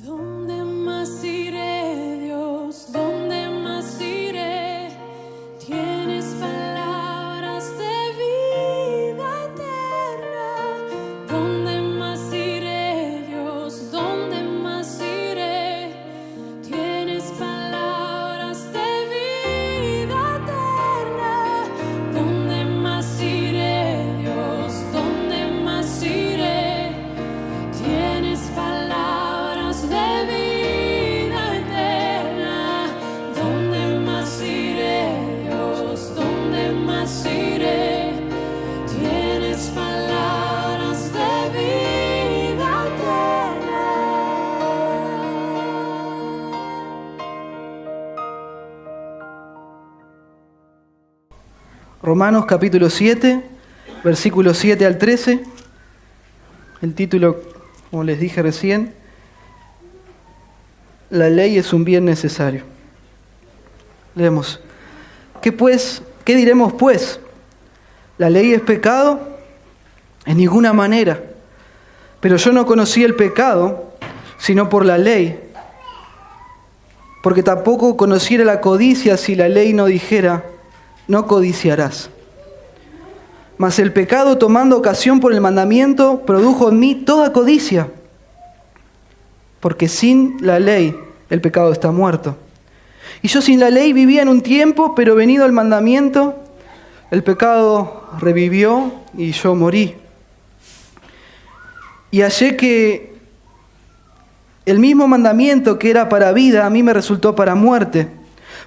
¿Dónde más iré, Dios? ¿Dónde más iré? Tienes palabras de vida eterna. ¿Dónde más iré, Dios? ¿Dónde más iré? Tienes palabras de vida eterna. ¿Dónde más iré, Dios? ¿Dónde más iré? Tienes palabras de vida eterna. ¿Dónde más iré, Dios? ¿Dónde más iré? Tienes palabras de vida eterna. Romanos capítulo 7, versículos 7 al 13. El título, como les dije recién, la ley es un bien necesario. Leemos. ¿Qué diremos pues? ¿La ley es pecado? En ninguna manera. Pero yo no conocí el pecado, sino por la ley. Porque tampoco conociera la codicia si la ley no dijera, no codiciarás. Mas el pecado, tomando ocasión por el mandamiento, produjo en mí toda codicia. Porque sin la ley el pecado está muerto. Y yo sin la ley vivía en un tiempo, pero venido el mandamiento, el pecado revivió y yo morí. Y hallé que el mismo mandamiento que era para vida, a mí me resultó para muerte.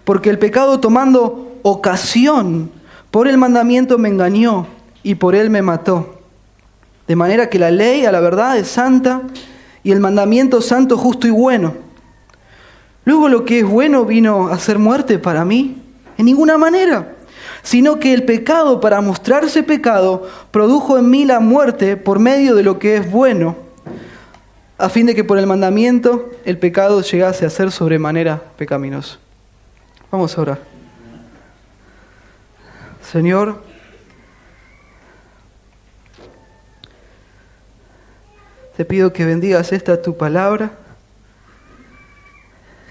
Porque el pecado, tomando ocasión por el mandamiento, me engañó y por él me mató. De manera que la ley, a la verdad, es santa y el mandamiento santo, justo y bueno. Luego lo que es bueno vino a ser muerte para mí, en ninguna manera, sino que el pecado, para mostrarse pecado, produjo en mí la muerte por medio de lo que es bueno, a fin de que por el mandamiento el pecado llegase a ser sobremanera pecaminoso. Vamos a orar. Señor, te pido que bendigas esta tu palabra,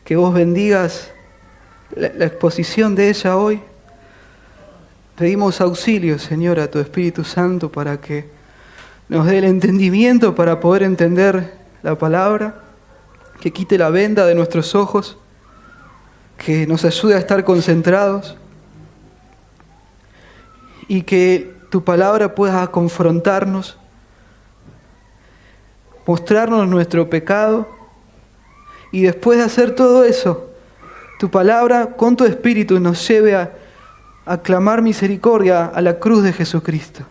que vos bendigas la exposición de ella hoy. Pedimos auxilio, Señor, a tu Espíritu Santo para que nos dé el entendimiento para poder entender la palabra, que quite la venda de nuestros ojos, que nos ayude a estar concentrados y que tu palabra pueda confrontarnos, mostrarnos nuestro pecado, y después de hacer todo eso, tu palabra con tu Espíritu nos lleve a clamar misericordia a la cruz de Jesucristo,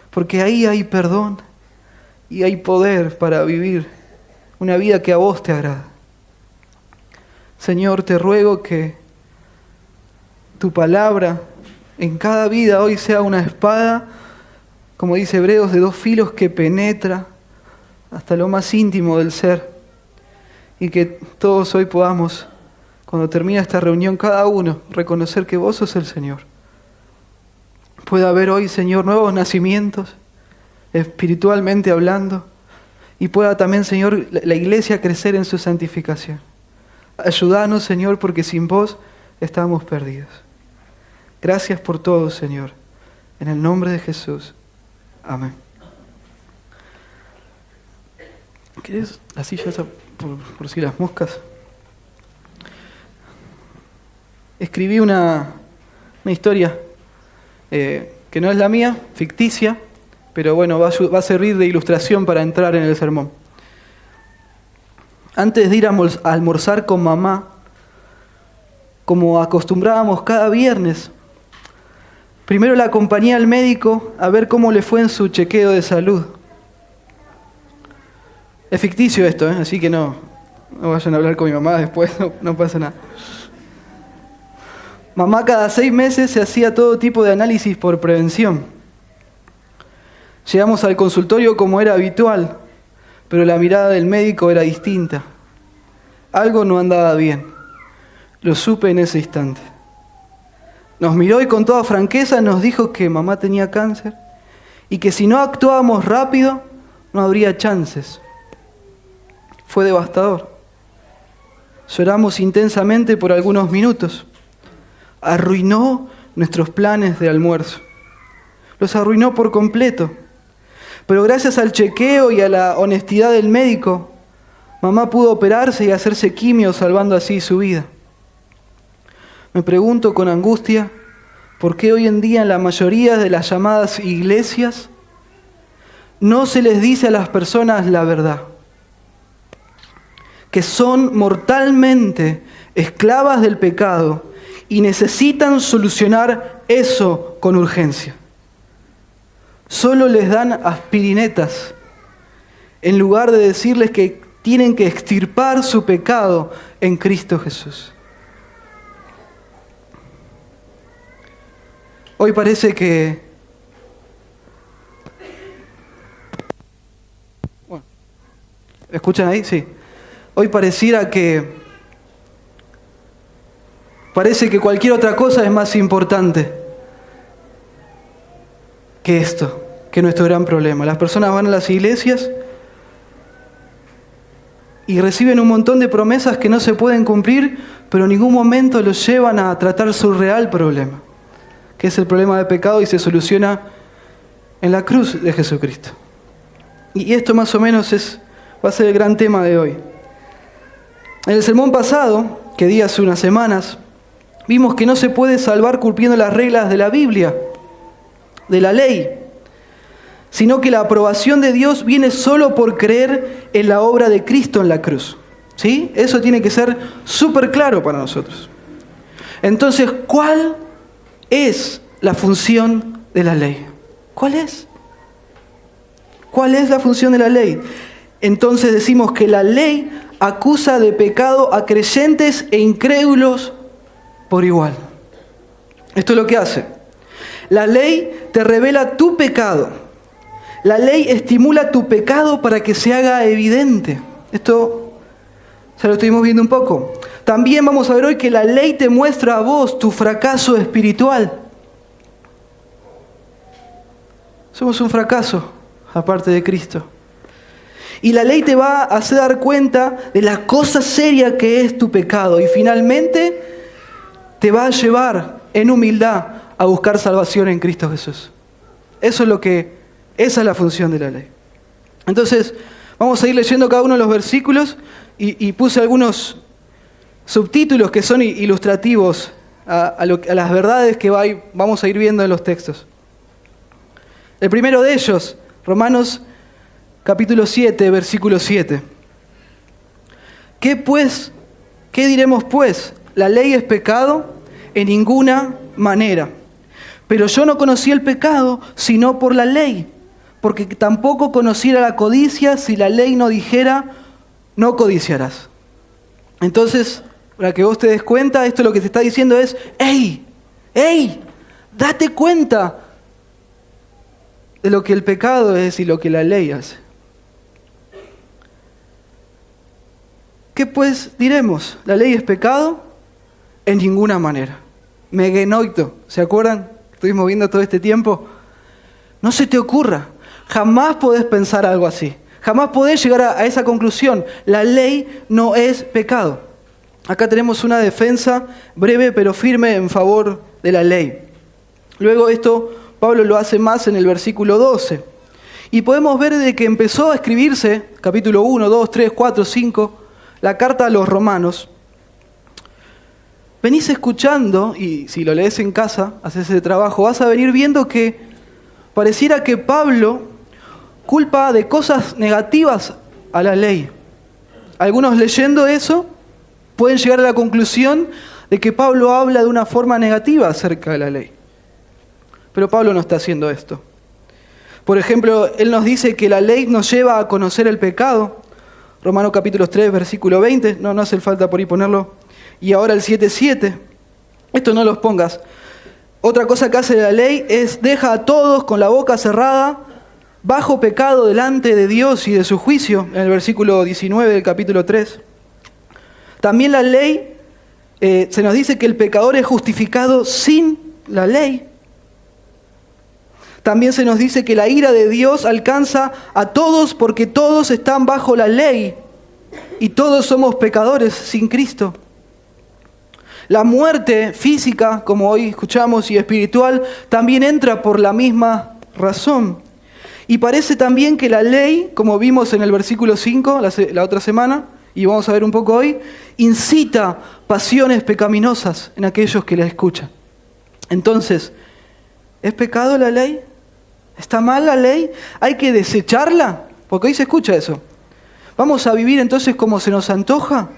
porque ahí hay perdón y hay poder para vivir una vida que a vos te agrada. Señor, te ruego que tu palabra en cada vida hoy sea una espada, como dice Hebreos, de 2 filos que penetra hasta lo más íntimo del ser, y que todos hoy podamos, cuando termine esta reunión, cada uno reconocer que vos sos el Señor. Pueda haber hoy, Señor, nuevos nacimientos, espiritualmente hablando, y pueda también, Señor, la iglesia crecer en su santificación. Ayúdanos, Señor, porque sin vos estamos perdidos. Gracias por todo, Señor. En el nombre de Jesús. Amén. ¿Querés la silla esa por si las moscas? Escribí una historia que no es la mía, ficticia, pero bueno, va a servir de ilustración para entrar en el sermón. Antes de ir a almorzar con mamá, como acostumbrábamos cada viernes, primero la acompañé al médico a ver cómo le fue en su chequeo de salud. Es ficticio esto, así que no vayan a hablar con mi mamá después, no pasa nada. Mamá cada 6 meses se hacía todo tipo de análisis por prevención. Llegamos al consultorio como era habitual, pero la mirada del médico era distinta. Algo no andaba bien. Lo supe en ese instante. Nos miró y con toda franqueza nos dijo que mamá tenía cáncer y que si no actuábamos rápido no habría chances. Fue devastador. lloramos intensamente por algunos minutos. Arruinó nuestros planes de almuerzo. Los arruinó por completo. Pero gracias al chequeo y a la honestidad del médico, mamá pudo operarse y hacerse quimio, salvando así su vida. Me pregunto con angustia, ¿por qué hoy en día en la mayoría de las llamadas iglesias no se les dice a las personas la verdad? Que son mortalmente esclavas del pecado y necesitan solucionar eso con urgencia. Solo les dan aspirinetas en lugar de decirles que tienen que extirpar su pecado en Cristo Jesús. Hoy parece que ¿escuchan ahí? Sí. Hoy parece que cualquier otra cosa es más importante que esto, que nuestro gran problema. Las personas van a las iglesias y reciben un montón de promesas que no se pueden cumplir, pero en ningún momento los llevan a tratar su real problema, que es el problema de pecado, y se soluciona en la cruz de Jesucristo. Y esto más o menos va a ser el gran tema de hoy. En el sermón pasado, que di hace unas semanas, vimos que no se puede salvar cumpliendo las reglas de la Biblia, de la ley, sino que la aprobación de Dios viene solo por creer en la obra de Cristo en la cruz. ¿Sí? Eso tiene que ser súper claro para nosotros. Entonces, ¿cuál es la función de la ley? ¿Cuál es? ¿Cuál es la función de la ley? Entonces decimos que la ley acusa de pecado a creyentes e incrédulos por igual. Esto es lo que hace. La ley te revela tu pecado. La ley estimula tu pecado para que se haga evidente. Esto ya lo estuvimos viendo un poco. También vamos a ver hoy que la ley te muestra a vos tu fracaso espiritual. Somos un fracaso aparte de Cristo. Y la ley te va a hacer dar cuenta de la cosa seria que es tu pecado. Y finalmente te va a llevar en humildad a buscar salvación en Cristo Jesús. Esa es la función de la ley. Entonces, vamos a ir leyendo cada uno de los versículos y puse algunos subtítulos que son ilustrativos a las verdades que vamos a ir viendo en los textos. El primero de ellos, Romanos capítulo 7, versículo 7. ¿Qué diremos pues? ¿La ley es pecado? En ninguna manera. Pero yo no conocí el pecado sino por la ley, porque tampoco conociera la codicia si la ley no dijera, no codiciarás. Entonces, para que vos te des cuenta, esto lo que te está diciendo es, ¡Ey! Date cuenta de lo que el pecado es y lo que la ley hace. ¿Qué pues diremos? ¿La ley es pecado? En ninguna manera. Megenoito, ¿se acuerdan? Estuvimos viendo todo este tiempo. No se te ocurra, jamás podés pensar algo así. Jamás podés llegar a esa conclusión. La ley no es pecado. Acá tenemos una defensa breve pero firme en favor de la ley. Luego esto Pablo lo hace más en el versículo 12. Y podemos ver desde que empezó a escribirse, capítulo 1, 2, 3, 4, 5, la carta a los romanos. Venís escuchando, y si lo lees en casa, haces ese trabajo, vas a venir viendo que pareciera que Pablo culpa de cosas negativas a la ley. Algunos leyendo eso pueden llegar a la conclusión de que Pablo habla de una forma negativa acerca de la ley. Pero Pablo no está haciendo esto. Por ejemplo, él nos dice que la ley nos lleva a conocer el pecado. Romanos capítulo 3, versículo 20. No hace falta por ahí ponerlo. Y ahora el 7:7. Esto no los pongas. Otra cosa que hace la ley es deja a todos con la boca cerrada, bajo pecado delante de Dios y de su juicio, en el versículo 19 del capítulo 3. También la ley, se nos dice que el pecador es justificado sin la ley. También se nos dice que la ira de Dios alcanza a todos porque todos están bajo la ley, Y todos somos pecadores sin Cristo. La muerte física, como hoy escuchamos, y espiritual, también entra por la misma razón. Y parece también que la ley, como vimos en el versículo 5 la otra semana, y vamos a ver un poco hoy, incita pasiones pecaminosas en aquellos que la escuchan. Entonces, ¿es pecado la ley? ¿Está mal la ley? ¿Hay que desecharla? Porque hoy se escucha eso. ¿Vamos a vivir entonces como se nos antoja?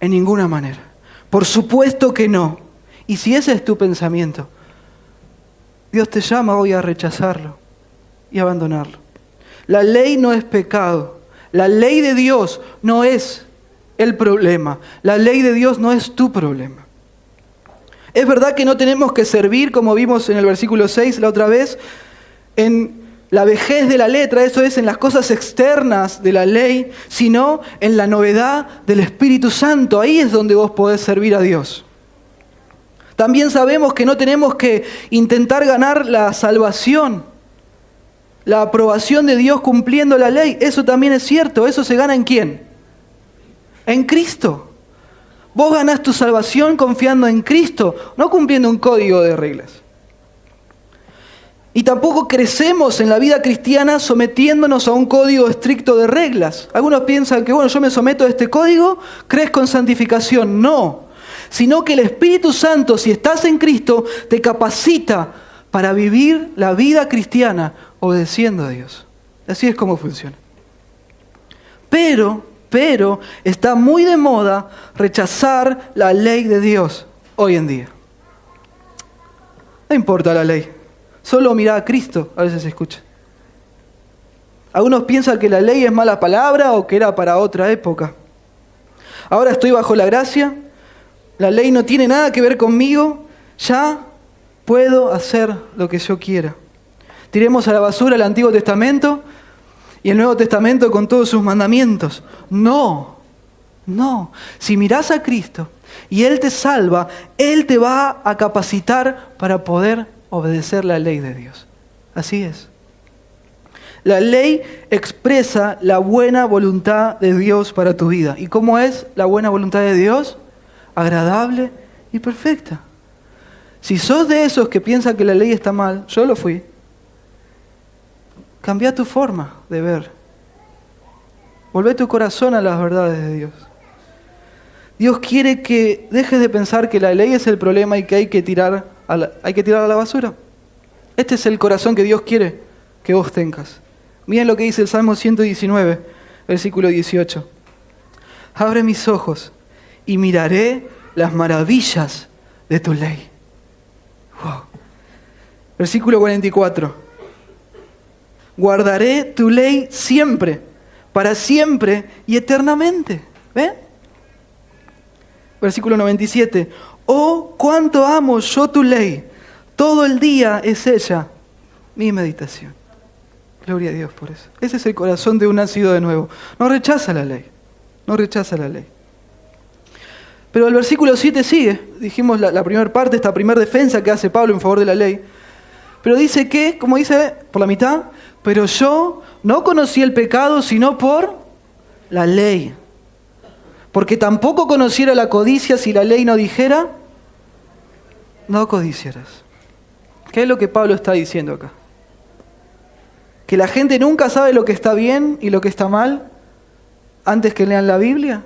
En ninguna manera. Por supuesto que no. Y si ese es tu pensamiento, Dios te llama hoy a rechazarlo y abandonarlo. La ley no es pecado. La ley de Dios no es el problema. La ley de Dios no es tu problema. Es verdad que no tenemos que servir, como vimos en el versículo 6 la otra vez, en la vejez de la letra, eso es, en las cosas externas de la ley, sino en la novedad del Espíritu Santo. Ahí es donde vos podés servir a Dios. También sabemos que no tenemos que intentar ganar la salvación, la aprobación de Dios cumpliendo la ley. Eso también es cierto. ¿Eso se gana en quién? En Cristo. Vos ganás tu salvación confiando en Cristo, no cumpliendo un código de reglas. Y tampoco crecemos en la vida cristiana sometiéndonos a un código estricto de reglas. Algunos piensan que, bueno, yo me someto a este código, crezco en santificación. No, sino que el Espíritu Santo, si estás en Cristo, te capacita para vivir la vida cristiana obedeciendo a Dios. Así es como funciona. Pero está muy de moda rechazar la ley de Dios hoy en día. No importa la ley. Solo mirá a Cristo, a veces se escucha. Algunos piensan que la ley es mala palabra o que era para otra época. Ahora estoy bajo la gracia, la ley no tiene nada que ver conmigo, ya puedo hacer lo que yo quiera. Tiremos a la basura el Antiguo Testamento y el Nuevo Testamento con todos sus mandamientos. No. Si mirás a Cristo y Él te salva, Él te va a capacitar para poder obedecer la ley de Dios. Así es. La ley expresa la buena voluntad de Dios para tu vida. ¿Y cómo es la buena voluntad de Dios? Agradable y perfecta. Si sos de esos que piensan que la ley está mal, yo lo fui, cambia tu forma de ver. Volvé tu corazón a las verdades de Dios. Dios quiere que dejes de pensar que la ley es el problema y que hay que tirar a la basura. Este es el corazón que Dios quiere que vos tengas. Miren lo que dice el Salmo 119, versículo 18. Abre mis ojos y miraré las maravillas de tu ley. Wow. Versículo 44. Guardaré tu ley siempre, para siempre y eternamente. ¿Ven? Versículo 97. Oh, cuánto amo yo tu ley. Todo el día es ella mi meditación. Gloria a Dios por eso. Ese es el corazón de un nacido de nuevo. No rechaza la ley. No rechaza la ley. Pero el versículo 7 sigue. Dijimos la primera parte, esta primera defensa que hace Pablo en favor de la ley. Pero dice que, como dice por la mitad, pero yo no conocí el pecado sino por la ley. Porque tampoco conociera la codicia si la ley no dijera, no codiciarás. ¿Qué es lo que Pablo está diciendo acá? ¿Que la gente nunca sabe lo que está bien y lo que está mal antes que lean la Biblia?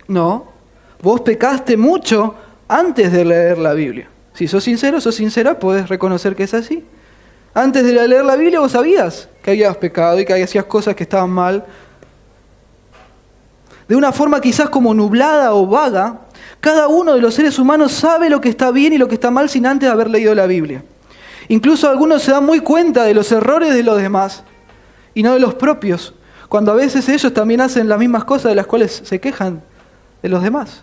No. Vos pecaste mucho antes de leer la Biblia. Si sos sincero, sos sincera, podés reconocer que es así. Antes de leer la Biblia vos sabías que habías pecado y que hacías cosas que estaban mal. De una forma quizás como nublada o vaga, cada uno de los seres humanos sabe lo que está bien y lo que está mal sin antes haber leído la Biblia. Incluso algunos se dan muy cuenta de los errores de los demás y no de los propios, cuando a veces ellos también hacen las mismas cosas de las cuales se quejan de los demás.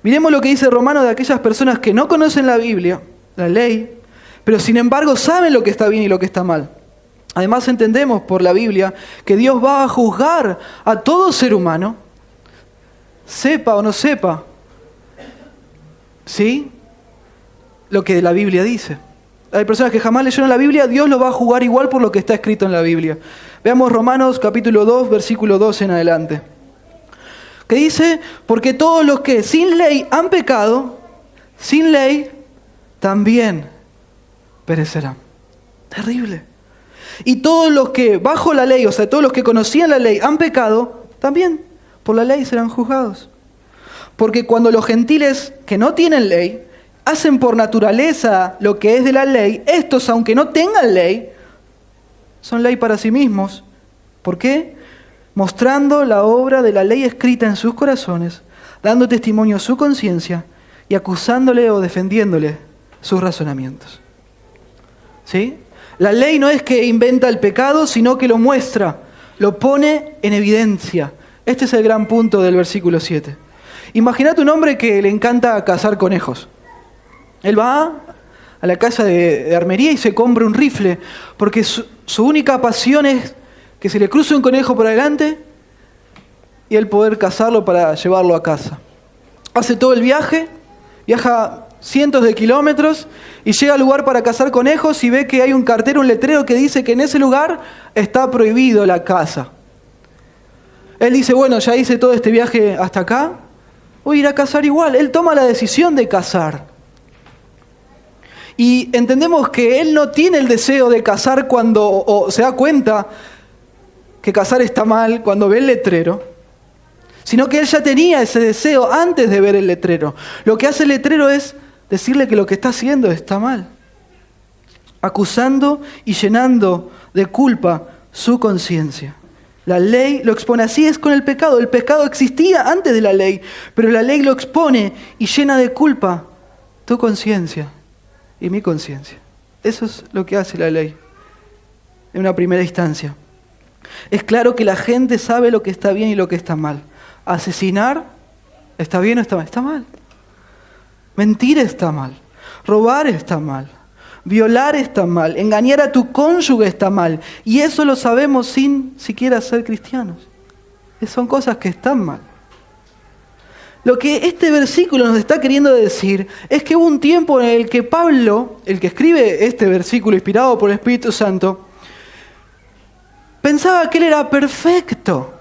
Miremos lo que dice Romano de aquellas personas que no conocen la Biblia, la ley, pero sin embargo saben lo que está bien y lo que está mal. Además entendemos por la Biblia que Dios va a juzgar a todo ser humano, sepa o no sepa, ¿sí?, lo que la Biblia dice. Hay personas que jamás leyeron la Biblia, Dios los va a juzgar igual por lo que está escrito en la Biblia. Veamos Romanos capítulo 2, versículo 12 en adelante. Que dice, porque todos los que sin ley han pecado, sin ley también perecerán. Terrible. Y todos los que bajo la ley, o sea, todos los que conocían la ley han pecado, también por la ley serán juzgados. Porque cuando los gentiles que no tienen ley hacen por naturaleza lo que es de la ley, estos, aunque no tengan ley, son ley para sí mismos. ¿Por qué? Mostrando la obra de la ley escrita en sus corazones, dando testimonio a su conciencia y acusándole o defendiéndole sus razonamientos. ¿Sí? La ley no es que inventa el pecado, sino que lo muestra, lo pone en evidencia. Este es el gran punto del versículo 7. Imagínate un hombre que le encanta cazar conejos. Él va a la casa de armería y se compra un rifle, porque su única pasión es que se le cruce un conejo por adelante y él poder cazarlo para llevarlo a casa. Hace todo el viaje, viaja cientos de kilómetros y llega al lugar para cazar conejos y ve que hay un cartel, un letrero que dice que en ese lugar está prohibido la caza. Él dice, bueno, ya hice todo este viaje hasta acá, voy a ir a cazar igual. Él toma la decisión de cazar. Y entendemos que él no tiene el deseo de cazar cuando se da cuenta que cazar está mal, cuando ve el letrero, sino que él ya tenía ese deseo antes de ver el letrero. Lo que hace el letrero es decirle que lo que está haciendo está mal, acusando y llenando de culpa su conciencia. La ley lo expone. Así es con el pecado. El pecado existía antes de la ley, pero la ley lo expone y llena de culpa tu conciencia y mi conciencia. Eso es lo que hace la ley en una primera instancia. Es claro que la gente sabe lo que está bien y lo que está mal. Asesinar, ¿está bien o está mal? Está mal. Mentir está mal. Robar está mal. Violar está mal. Engañar a tu cónyuge está mal. Y eso lo sabemos sin siquiera ser cristianos. Son cosas que están mal. Lo que este versículo nos está queriendo decir es que hubo un tiempo en el que Pablo, el que escribe este versículo inspirado por el Espíritu Santo, pensaba que él era perfecto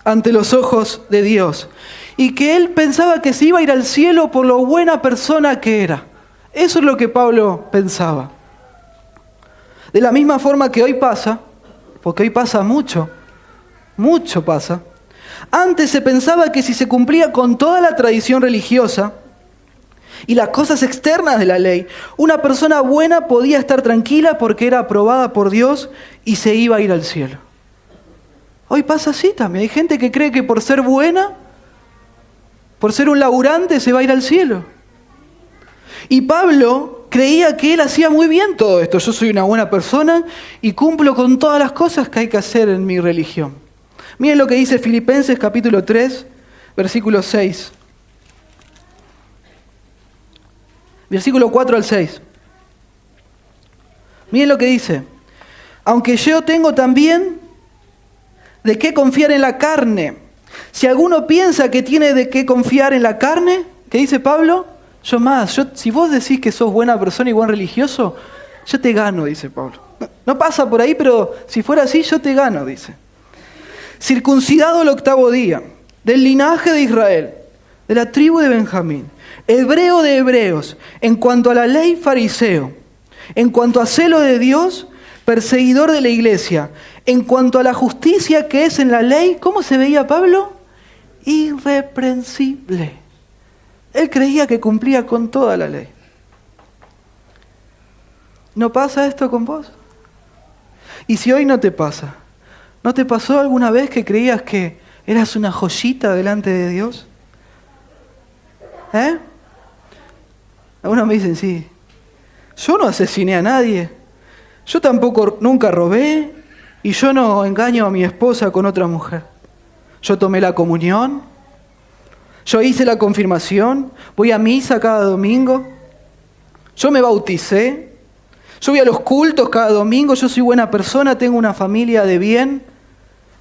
ante los ojos de Dios y que él pensaba que se iba a ir al cielo por lo buena persona que era. Eso es lo que Pablo pensaba. De la misma forma que hoy pasa, porque hoy pasa mucho pasa. Antes se pensaba que si se cumplía con toda la tradición religiosa y las cosas externas de la ley, una persona buena podía estar tranquila porque era aprobada por Dios y se iba a ir al cielo. Hoy pasa así también. Hay gente que cree que por ser buena, por ser un laburante, se va a ir al cielo. Y Pablo creía que él hacía muy bien todo esto. Yo soy una buena persona y cumplo con todas las cosas que hay que hacer en mi religión. Miren lo que dice Filipenses capítulo 3, versículo 6. Versículo 4 al 6. Miren lo que dice. Aunque yo tengo también de qué confiar en la carne. Si alguno piensa que tiene de qué confiar en la carne, ¿qué dice Pablo? Yo más. Si vos decís que sos buena persona y buen religioso, yo te gano, dice Pablo. No pasa por ahí, pero si fuera así, yo te gano, dice. Circuncidado el 8º día, del linaje de Israel, de la tribu de Benjamín, hebreo de hebreos, en cuanto a la ley fariseo, en cuanto a celo de Dios, perseguidor de la iglesia, en cuanto a la justicia que es en la ley, ¿cómo se veía Pablo? Irreprensible. Él creía que cumplía con toda la ley. ¿No pasa esto con vos? Y si hoy no te pasa, ¿no te pasó alguna vez que creías que eras una joyita delante de Dios? Algunos me dicen, sí, yo no asesiné a nadie, yo tampoco nunca robé y yo no engaño a mi esposa con otra mujer. Yo tomé la comunión, yo hice la confirmación, voy a misa cada domingo, yo me bauticé, yo voy a los cultos cada domingo, yo soy buena persona, tengo una familia de bien,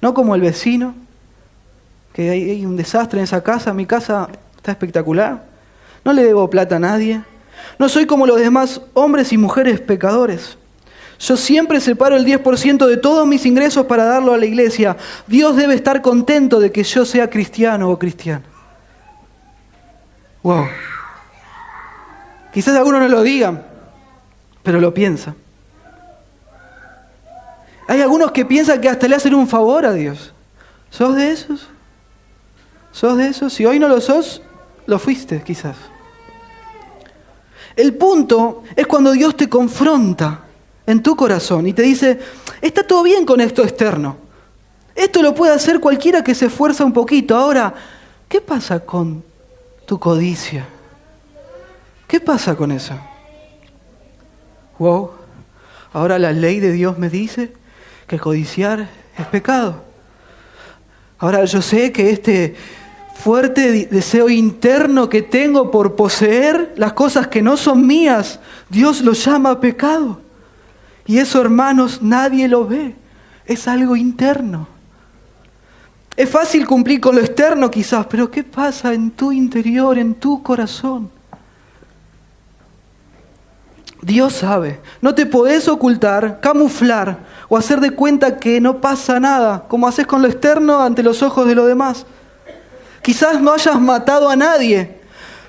no como el vecino, que hay un desastre en esa casa, mi casa está espectacular, no le debo plata a nadie, no soy como los demás hombres y mujeres pecadores. Yo siempre separo el 10% de todos mis ingresos para darlo a la iglesia. Dios debe estar contento de que yo sea cristiano o cristiana. Wow. Quizás algunos no lo digan, pero lo piensan. Hay algunos que piensan que hasta le hacen un favor a Dios. ¿Sos de esos? ¿Sos de esos? Si hoy no lo sos, lo fuiste quizás. El punto es cuando Dios te confronta en tu corazón y te dice, está todo bien con esto externo. Esto lo puede hacer cualquiera que se esfuerza un poquito. Ahora, ¿qué pasa con tu codicia? ¿Qué pasa con eso? Wow, ahora la ley de Dios me dice que codiciar es pecado. Ahora yo sé que este fuerte deseo interno que tengo por poseer las cosas que no son mías, Dios lo llama pecado. Y eso, hermanos, nadie lo ve. Es algo interno. Es fácil cumplir con lo externo quizás, pero ¿qué pasa en tu interior, en tu corazón? Dios sabe. No te podés ocultar, camuflar o hacer de cuenta que no pasa nada, como haces con lo externo ante los ojos de los demás. Quizás no hayas matado a nadie,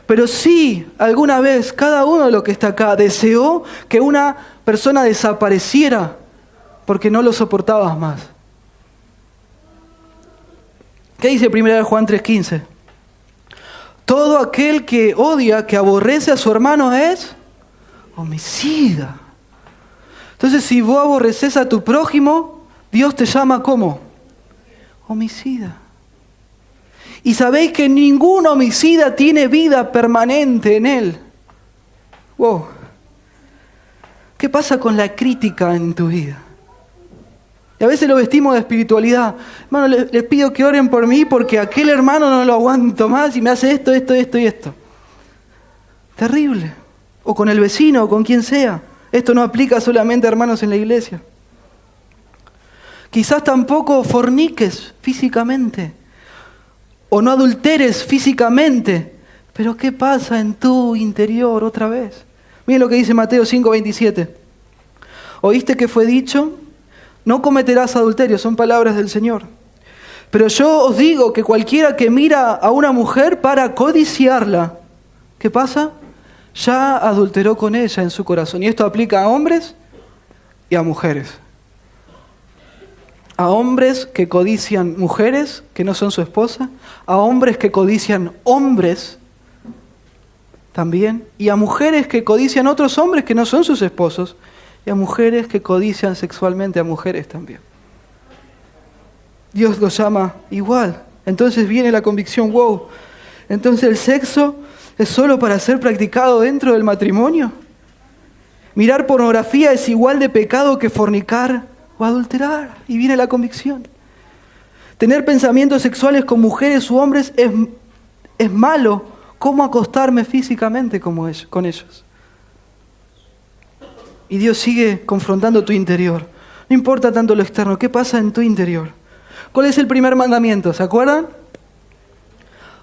pero sí, alguna vez, cada uno de los que está acá deseó que una persona desapareciera porque no lo soportabas más. ¿Qué dice 1 Juan 3:15? Todo aquel que odia, que aborrece a su hermano es homicida. Entonces, si vos aborreces a tu prójimo, Dios te llama ¿cómo? Homicida. Y sabéis que ningún homicida tiene vida permanente en él. Wow. ¿Qué pasa con la crítica en tu vida? Y a veces lo vestimos de espiritualidad. Hermano, les pido que oren por mí porque aquel hermano no lo aguanto más y me hace esto y esto. Terrible. O con el vecino, o con quien sea. Esto no aplica solamente a hermanos en la iglesia. Quizás tampoco forniques físicamente. O no adulteres físicamente. Pero ¿qué pasa en tu interior otra vez? Miren lo que dice Mateo 5:27. ¿Oíste que fue dicho? No cometerás adulterio, son palabras del Señor. Pero yo os digo que cualquiera que mira a una mujer para codiciarla, ¿qué pasa? Ya adulteró con ella en su corazón. Y esto aplica a hombres y a mujeres. A hombres que codician mujeres que no son su esposa, a hombres que codician hombres también, y a mujeres que codician otros hombres que no son sus esposos, y a mujeres que codician sexualmente a mujeres también. Dios los llama igual. Entonces viene la convicción, wow, entonces el sexo es solo para ser practicado dentro del matrimonio. Mirar pornografía es igual de pecado que fornicar o adulterar. Y viene la convicción. Tener pensamientos sexuales con mujeres u hombres es malo. ¿Cómo acostarme físicamente con ellos? Y Dios sigue confrontando tu interior. No importa tanto lo externo, ¿qué pasa en tu interior? ¿Cuál es el primer mandamiento? ¿Se acuerdan?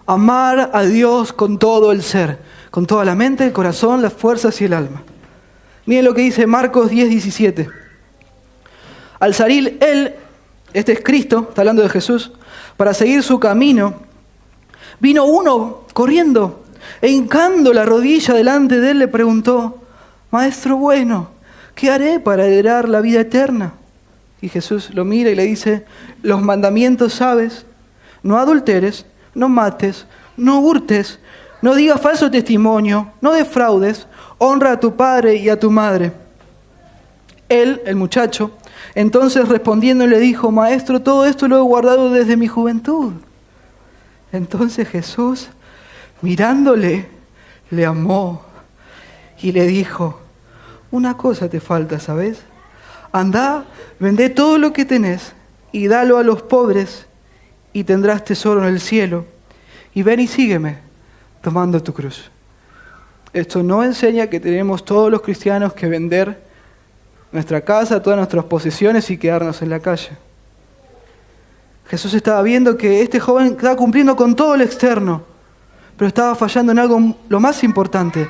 Amar a Dios con todo el ser, con toda la mente, el corazón, las fuerzas y el alma. Miren lo que dice Marcos 10:17. Al salir él, este es Cristo, está hablando de Jesús, para seguir su camino, vino uno corriendo e hincando la rodilla delante de él le preguntó, Maestro bueno, ¿qué haré para heredar la vida eterna? Y Jesús lo mira y le dice, los mandamientos sabes, no adulteres, no mates, no hurtes, no digas falso testimonio, no defraudes, honra a tu padre y a tu madre. Él, el muchacho, entonces respondiendo le dijo, Maestro, todo esto lo he guardado desde mi juventud. Entonces Jesús, mirándole, le amó y le dijo, una cosa te falta, ¿sabes? Andá, vendé todo lo que tenés y dalo a los pobres y tendrás tesoro en el cielo. Y ven y sígueme, tomando tu cruz. Esto no enseña que tenemos todos los cristianos que vender nuestra casa, todas nuestras posesiones y quedarnos en la calle. Jesús estaba viendo que este joven estaba cumpliendo con todo lo externo, pero estaba fallando en algo, lo más importante.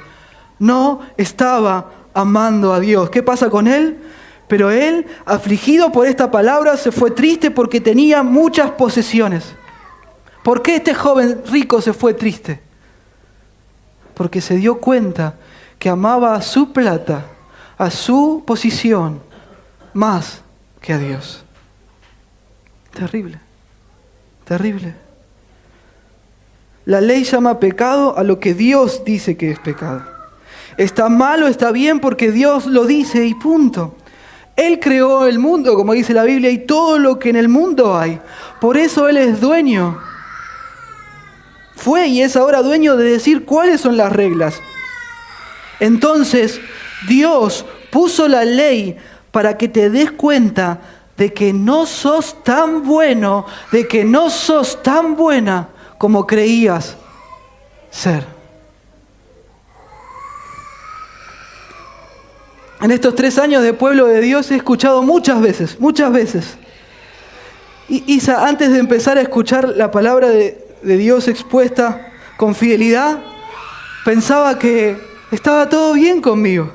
No estaba amando a Dios. ¿Qué pasa con él? Pero él, afligido por esta palabra, se fue triste porque tenía muchas posesiones. ¿Por qué este joven rico se fue triste? Porque se dio cuenta que amaba a su plata, a su posición, más que a Dios. Terrible, terrible. La ley llama pecado a lo que Dios dice que es pecado. Está mal o está bien porque Dios lo dice y punto. Él creó el mundo, como dice la Biblia, y todo lo que en el mundo hay. Por eso Él es dueño. Fue y es ahora dueño de decir cuáles son las reglas. Entonces, Dios puso la ley para que te des cuenta de que no sos tan bueno, de que no sos tan buena como creías ser. En estos 3 años de pueblo de Dios he escuchado muchas veces. Y Isa, antes de empezar a escuchar la palabra de Dios expuesta con fidelidad, pensaba que estaba todo bien conmigo.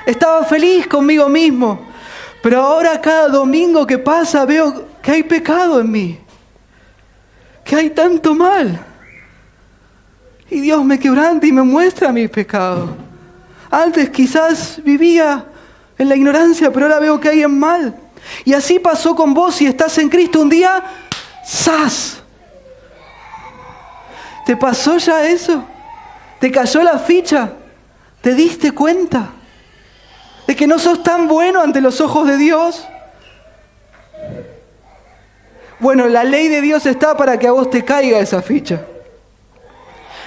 Estaba feliz conmigo mismo. Pero ahora cada domingo que pasa veo que hay pecado en mí. Que hay tanto mal. Y Dios me quebranta y me muestra mis pecados. Antes quizás vivía en la ignorancia, pero ahora veo que hay en mal. Y así pasó con vos si estás en Cristo un día. ¡Zas! ¿Te pasó ya eso? ¿Te cayó la ficha? ¿Te diste cuenta de que no sos tan bueno ante los ojos de Dios? Bueno, la ley de Dios está para que a vos te caiga esa ficha.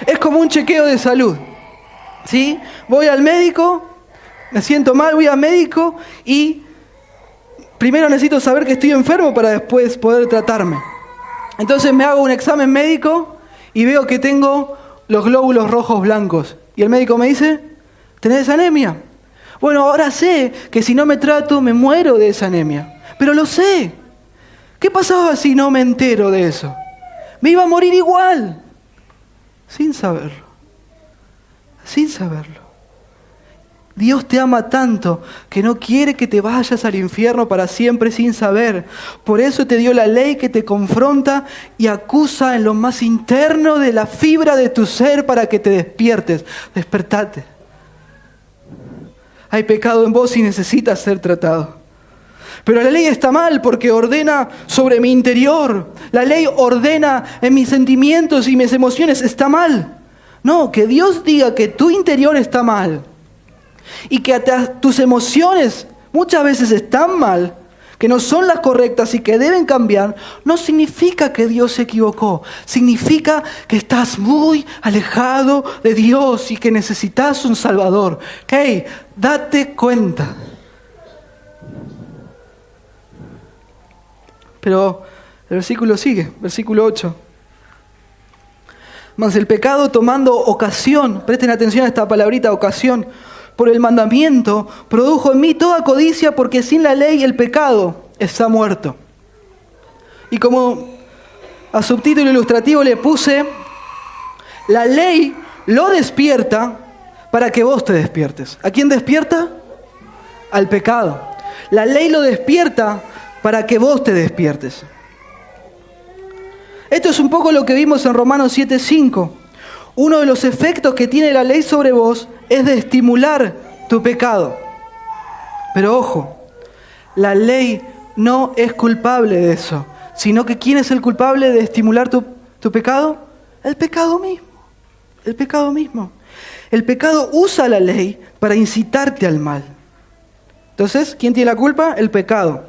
Es como un chequeo de salud, ¿sí? Voy al médico, me siento mal, voy al médico y primero necesito saber que estoy enfermo para después poder tratarme. Entonces me hago un examen médico y veo que tengo los glóbulos rojos blancos. Y el médico me dice, ¿tenés anemia? Bueno, ahora sé que si no me trato me muero de esa anemia. Pero lo sé. ¿Qué pasaba si no me entero de eso? Me iba a morir igual. Sin saberlo. Sin saberlo. Dios te ama tanto que no quiere que te vayas al infierno para siempre sin saber. Por eso te dio la ley que te confronta y acusa en lo más interno de la fibra de tu ser para que te despiertes. Despertate. Hay pecado en vos y necesitas ser tratado. Pero la ley está mal porque ordena sobre mi interior. La ley ordena en mis sentimientos y mis emociones. Está mal. No, que Dios diga que tu interior está mal y que tus emociones muchas veces están mal, que no son las correctas y que deben cambiar, no significa que Dios se equivocó. Significa que estás muy alejado de Dios y que necesitas un Salvador. Hey, date cuenta. Pero el versículo sigue, versículo 8. Mas el pecado tomando ocasión, presten atención a esta palabrita, ocasión, por el mandamiento, produjo en mí toda codicia, porque sin la ley el pecado está muerto. Y como a subtítulo ilustrativo le puse, la ley lo despierta para que vos te despiertes. ¿A quién despierta? Al pecado. La ley lo despierta para que vos te despiertes. Esto es un poco lo que vimos en Romanos 7:5. Uno de los efectos que tiene la ley sobre vos es de estimular tu pecado. Pero ojo, la ley no es culpable de eso, sino que ¿quién es el culpable de estimular tu pecado? El pecado mismo. El pecado mismo. El pecado usa la ley para incitarte al mal. Entonces, ¿quién tiene la culpa? El pecado.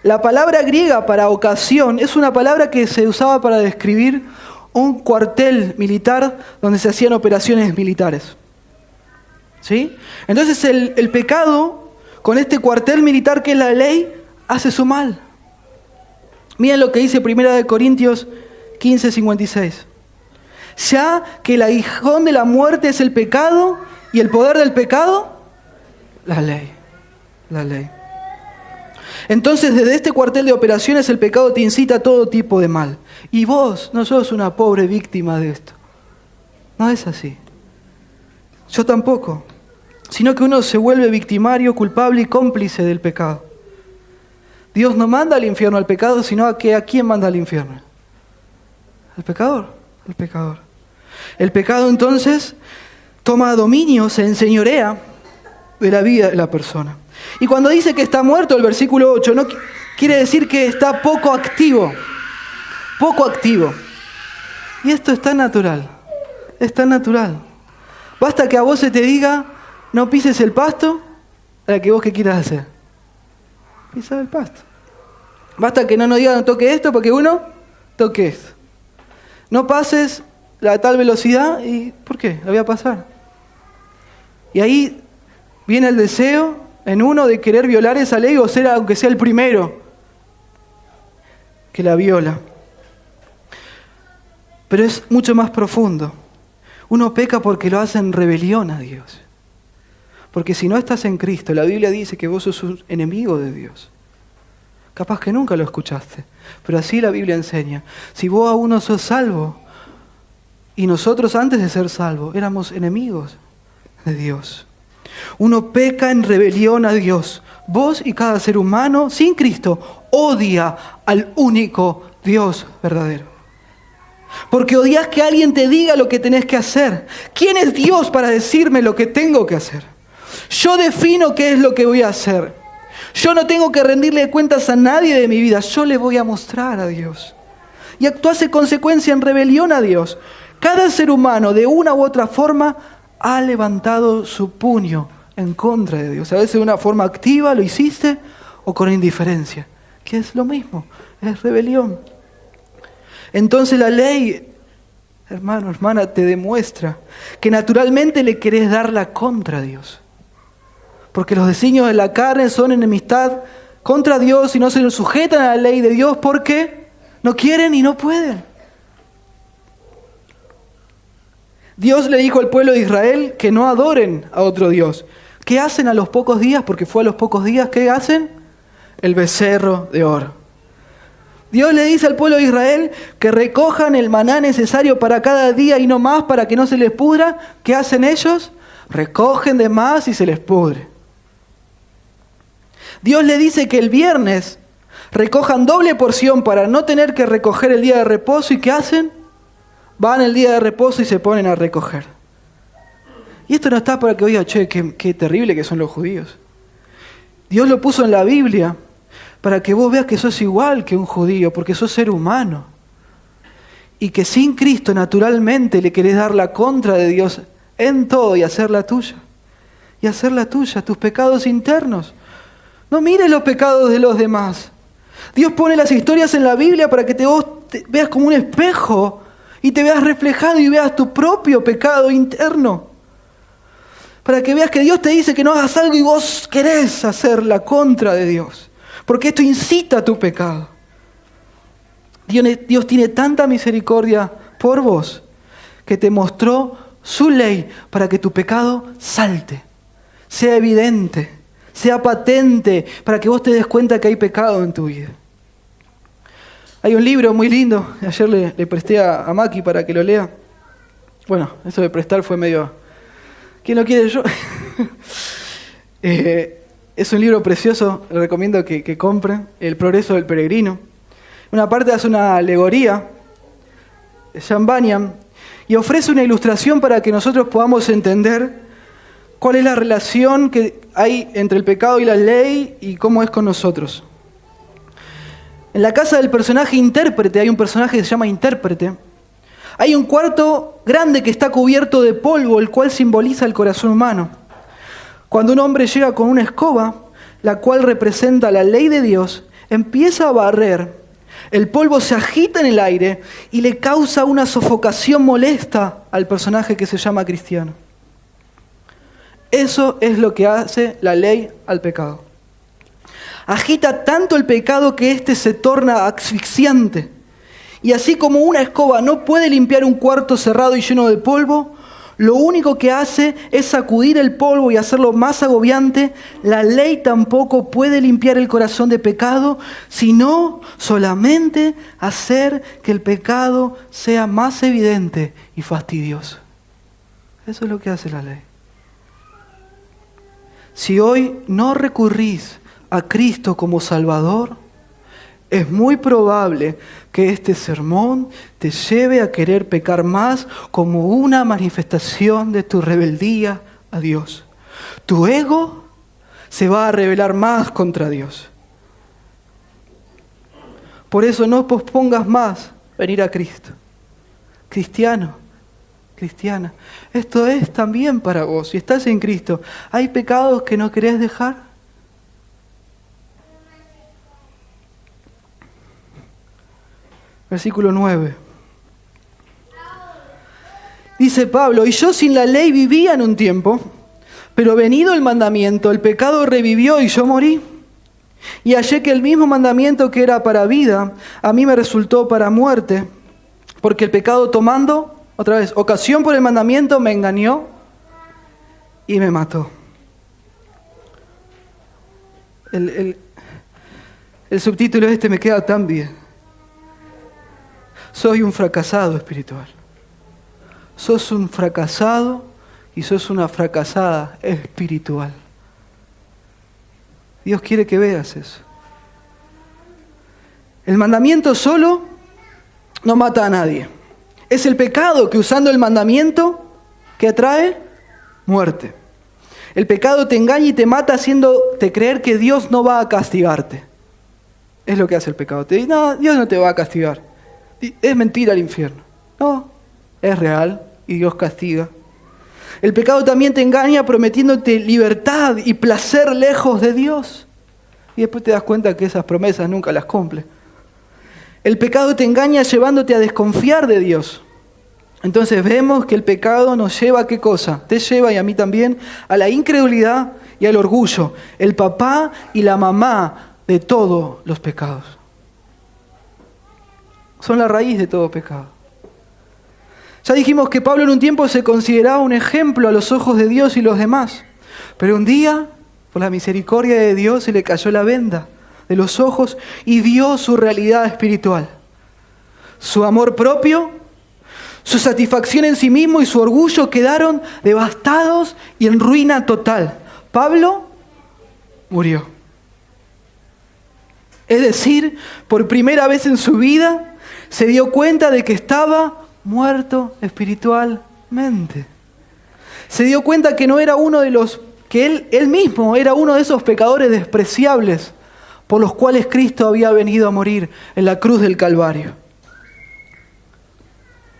La palabra griega para ocasión es una palabra que se usaba para describir un cuartel militar donde se hacían operaciones militares. ¿Sí? Entonces el pecado, con este cuartel militar que es la ley, hace su mal. Miren lo que dice 1 Corintios 15:56. Ya que el aguijón de la muerte es el pecado, y el poder del pecado, la ley. La ley. Entonces, desde este cuartel de operaciones, el pecado te incita a todo tipo de mal. Y vos no sos una pobre víctima de esto. No es así. Yo tampoco. sino que uno se vuelve victimario, culpable y cómplice del pecado. Dios no manda al infierno al pecado, sino ¿a quién manda al infierno? Al pecador, al pecador. El pecado entonces toma dominio, se enseñorea de la vida de la persona. Y cuando dice que está muerto, el versículo 8, no quiere decir que está poco activo. Poco activo. Y esto es tan natural. Es tan natural. Basta que a vos se te diga, no pises el pasto, para que vos qué quieras hacer. Pisar el pasto. Basta que no nos diga no toque esto, porque uno toque esto. No pases a tal velocidad, ¿y por qué? La voy a pasar. Y ahí viene el deseo en uno de querer violar esa ley o ser, aunque sea el primero que la viola. Pero es mucho más profundo. Uno peca porque lo hace en rebelión a Dios. Porque si no estás en Cristo, la Biblia dice que vos sos un enemigo de Dios. Capaz que nunca lo escuchaste, pero así la Biblia enseña. Si vos aún no sos salvo, y nosotros antes de ser salvos éramos enemigos de Dios. Uno peca en rebelión a Dios. Vos y cada ser humano sin Cristo odia al único Dios verdadero. Porque odias que alguien te diga lo que tenés que hacer. ¿Quién es Dios para decirme lo que tengo que hacer? Yo defino qué es lo que voy a hacer. Yo no tengo que rendirle cuentas a nadie de mi vida. Yo le voy a mostrar a Dios. Y actúas en consecuencia en rebelión a Dios. Cada ser humano, de una u otra forma, ha levantado su puño en contra de Dios. A veces de una forma activa lo hiciste o con indiferencia, que es lo mismo, es rebelión. Entonces la ley, hermano, hermana, te demuestra que naturalmente le querés dar la contra a Dios. Porque los designios de la carne son enemistad contra Dios y no se sujetan a la ley de Dios porque no quieren y no pueden. Dios le dijo al pueblo de Israel que no adoren a otro Dios. ¿Qué hacen a los pocos días? Porque fue a los pocos días, ¿qué hacen? El becerro de oro. Dios le dice al pueblo de Israel que recojan el maná necesario para cada día y no más para que no se les pudra. ¿Qué hacen ellos? Recogen de más y se les pudre. Dios le dice que el viernes recojan doble porción para no tener que recoger el día de reposo. ¿Y qué hacen? Van el día de reposo y se ponen a recoger. Y esto no está para que oiga, che, qué terrible que son los judíos. Dios lo puso en la Biblia para que vos veas que sos igual que un judío, porque sos ser humano. Y que sin Cristo naturalmente le querés dar la contra de Dios en todo y hacerla tuya. Y hacerla tuya, tus pecados internos. No mires los pecados de los demás. Dios pone las historias en la Biblia para que vos te veas como un espejo y te veas reflejado y veas tu propio pecado interno. Para que veas que Dios te dice que no hagas algo y vos querés hacer la contra de Dios. Porque esto incita a tu pecado. Dios tiene tanta misericordia por vos que te mostró su ley para que tu pecado salte, sea evidente, sea patente, para que vos te des cuenta que hay pecado en tu vida. Hay un libro muy lindo, ayer le presté a Maki para que lo lea. Bueno, eso de prestar fue medio... ¿Quién lo quiere? Yo. Es un libro precioso, le recomiendo que compren, El progreso del peregrino. Una parte hace una alegoría, Jan Banyan, y ofrece una ilustración para que nosotros podamos entender cuál es la relación que hay entre el pecado y la ley y cómo es con nosotros. En la casa del personaje intérprete, hay un personaje que se llama intérprete. Hay un cuarto grande que está cubierto de polvo, el cual simboliza el corazón humano. Cuando un hombre llega con una escoba, la cual representa la ley de Dios, empieza a barrer. El polvo se agita en el aire y le causa una sofocación molesta al personaje que se llama cristiano. Eso es lo que hace la ley al pecado. Agita tanto el pecado que éste se torna asfixiante. Y así como una escoba no puede limpiar un cuarto cerrado y lleno de polvo, lo único que hace es sacudir el polvo y hacerlo más agobiante. La ley tampoco puede limpiar el corazón de pecado, sino solamente hacer que el pecado sea más evidente y fastidioso. Eso es lo que hace la ley. si hoy no recurrís a Cristo como Salvador, es muy probable que este sermón te lleve a querer pecar más como una manifestación de tu rebeldía a Dios. Tu ego se va a rebelar más contra Dios. Por eso no pospongas más venir a Cristo. Cristiano, cristiana, esto es también para vos. Si estás en Cristo, ¿hay pecados que no querés dejar? Versículo 9. Dice Pablo, y yo sin la ley vivía en un tiempo, pero venido el mandamiento, el pecado revivió y yo morí. Y hallé que el mismo mandamiento que era para vida, a mí me resultó para muerte, porque el pecado tomando, otra vez, ocasión por el mandamiento, me engañó y me mató. El subtítulo me queda tan bien. Soy un fracasado espiritual. Sos un fracasado y sos una fracasada espiritual. Dios quiere que veas eso. El mandamiento solo no mata a nadie. Es el pecado que usando el mandamiento que atrae muerte. El pecado te engaña y te mata haciéndote creer que Dios no va a castigarte. Es lo que hace el pecado. Te dice, no, Dios no te va a castigar. Es mentira el infierno. No, es real y Dios castiga. El pecado también te engaña prometiéndote libertad y placer lejos de Dios. Y después te das cuenta que esas promesas nunca las cumple. El pecado te engaña llevándote a desconfiar de Dios. Entonces vemos que el pecado nos lleva a ¿qué cosa? Te lleva, y a mí también, a la incredulidad y al orgullo. El papá y la mamá de todos los pecados. Son la raíz de todo pecado. Ya dijimos que Pablo en un tiempo se consideraba un ejemplo a los ojos de Dios y los demás. Pero un día, por la misericordia de Dios, se le cayó la venda de los ojos y vio su realidad espiritual. Su amor propio, su satisfacción en sí mismo y su orgullo quedaron devastados y en ruina total. Pablo murió. Es decir, por primera vez en su vida se dio cuenta de que estaba muerto espiritualmente. Se dio cuenta que no era uno de los, que él mismo era uno de esos pecadores despreciables por los cuales Cristo había venido a morir en la cruz del Calvario.